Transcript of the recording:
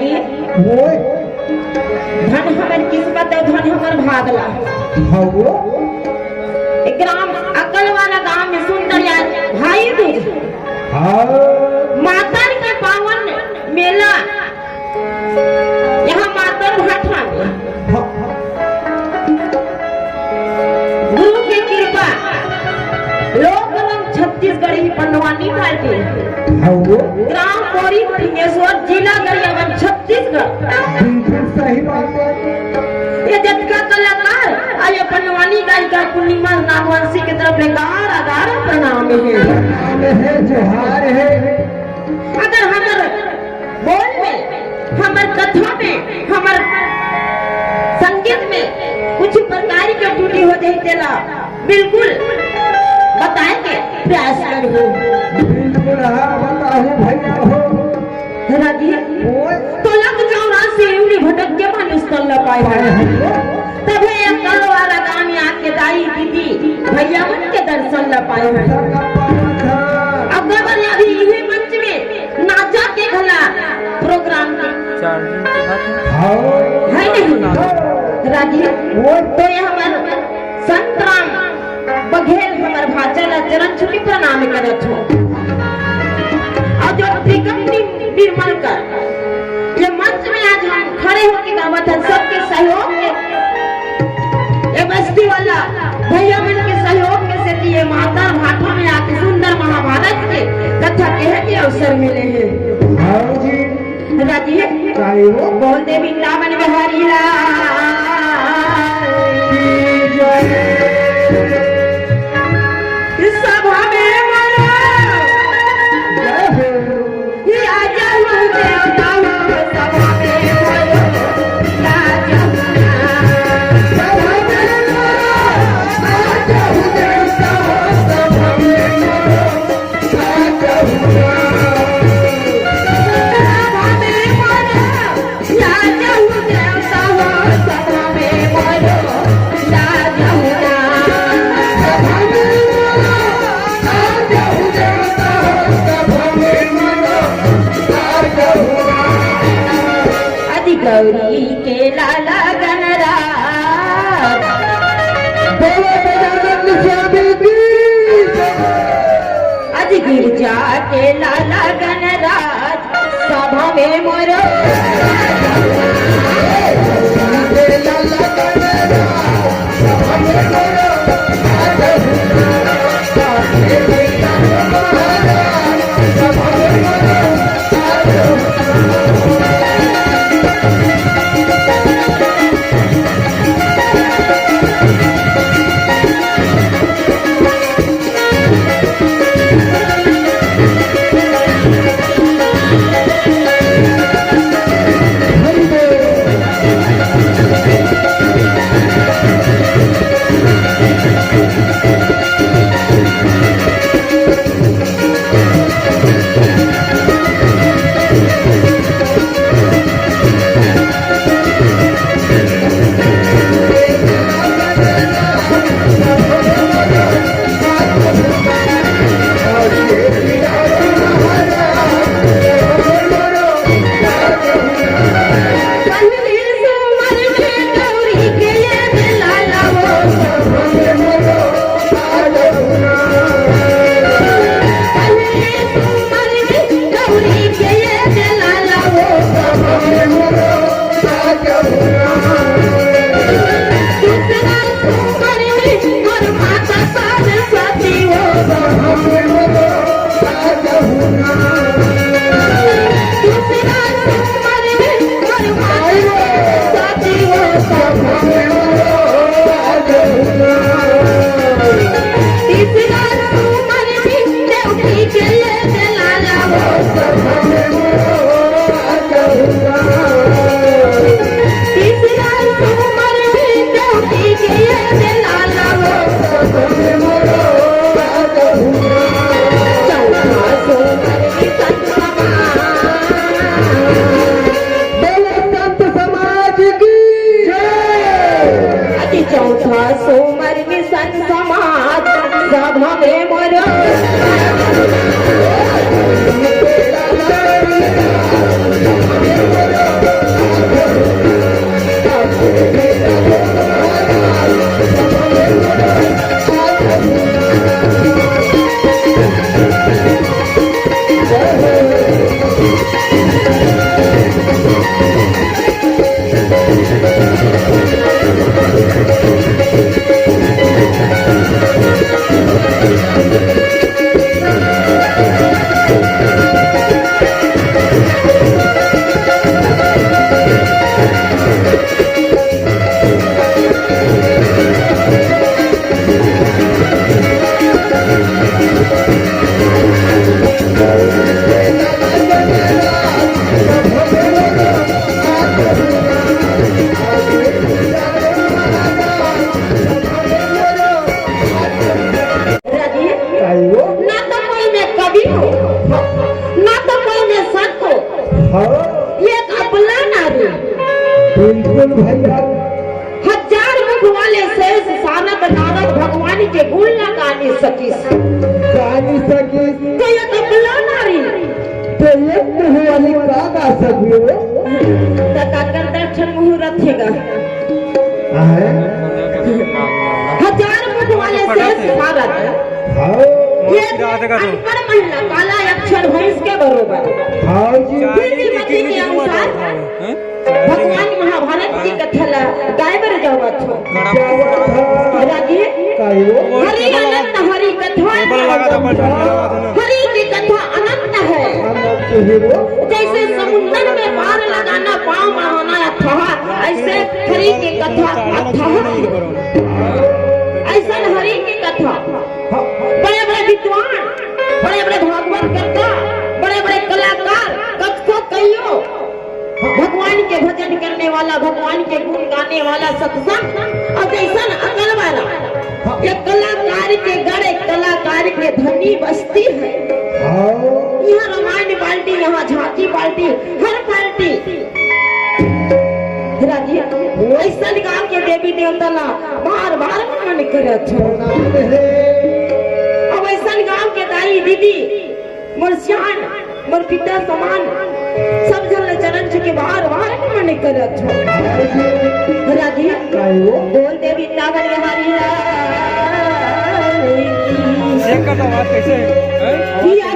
राजी वो धन हमर किस्मत है, धन हमर भागला। हाँ वो ग्राम अकल वाला गांव में सुंदर यार भाई दूज हाँ मातर का पावन मेला यहाँ मातर भाठा में गुरु की कृपा लोक रंग छत्तीसगढ़ी पंडवानी पार्टी हाँ वो ग्राम कोरी सिंहेश्वर जिला गरियाबंद छत्तीसगढ़। बिल्कुल सही बात है। ये जटका कलाकार आये पंडवानी गायिका पूर्णिमा नागवंशी की तरफ लेकर आगार प्रणाम है जोहार है। अगर हमर बोल में हमर कथा में हमर संगीत में कुछ प्रकार की त्रुटि हो जाए तेला बिल्कुल बताएंगे प्रयास करूँ। बिल्कुल हाँ बताओ भाई कहो। राजी तो लग जाओ ना से उन्हें भटक के मानुष कर ला पाए तब एक कल वाला गाँव में आके दाई दीदी भैया मन के दर्शन ला पाए हैं। अब अभी इसी मंच में नाचा के खला प्रोग्राम के है नहीं राजी तो ये हमारे संत राम बघेल हमारे भाचल चरण छुटी प्रणाम करत हो और जो त्रिकम निर्मल कर ये मंच में आज हम खड़े होकर गावत हैं सबके सहयोग के ये बस्ती वाला भैया मन के सहयोग के से दिए माता भाठा में आके सुंदर महाभारत के कथा कहे के अवसर मिले हैं। हाँ जी राजी वो बोल दे वृंदावन बिहारी इस सभा में मरो ये आजा हूँ देवता हूँ सभा में मरो राजा सभा में मरो आजा हूँ देवता हूँ सभा में मरो राजा सभा में मरो राजा हूँ देवता हूँ सभा में मरो राजा सभा में गौरी के लाला गणराज अज गिरजा के लाला गणराज सभा में मोरो हाँ एक अबला नारी बिल्कुल भैया। हजार मुख वाले शेष सारद नारद भगवान के गुण न गाने सकी गानी सकी तो एक अबला नारी तो एक मुँह वाली का गा सकी तका कर दर्शन मुहूर्त हैगा है। हजार मुख वाले शेष सारद हाँ ये अनपढ़ महिला काला अक्षर भैंस के बरोबर हाँ जी मति के अनुसार भगवान महाभारत की कथा ला गाय बर जावा छो राजी कायो हरि अनंत हरि कथा हरि की कथा अनंत है अनंत हीरो जैसे समुद्र में पार लगाना पाँव बढ़ाना अथाह ऐसे हरि की कथा अथाह ऐसा हरि की कथा बड़े बड़े विद्वान बड़े बड़े भागवत करता बड़े बड़े कलाकार कथको कहियो भगवान के भजन करने वाला भगवान के गुण गाने वाला सत्संग और जैसा अकल वाला ये कलाकार के गड़े कलाकार के धनी बस्ती है यहाँ रामायण पार्टी यहाँ झांकी पार्टी हर पार्टी राजी ऐसा गांव के देवी देवता ला बार बार मन करे अब ऐसा गांव के दाई दीदी मोर सियान मोर पिता समान सब जन चरण के बार बार मन करे राजी बोल देवी नागर हरि का तो बात कैसे किया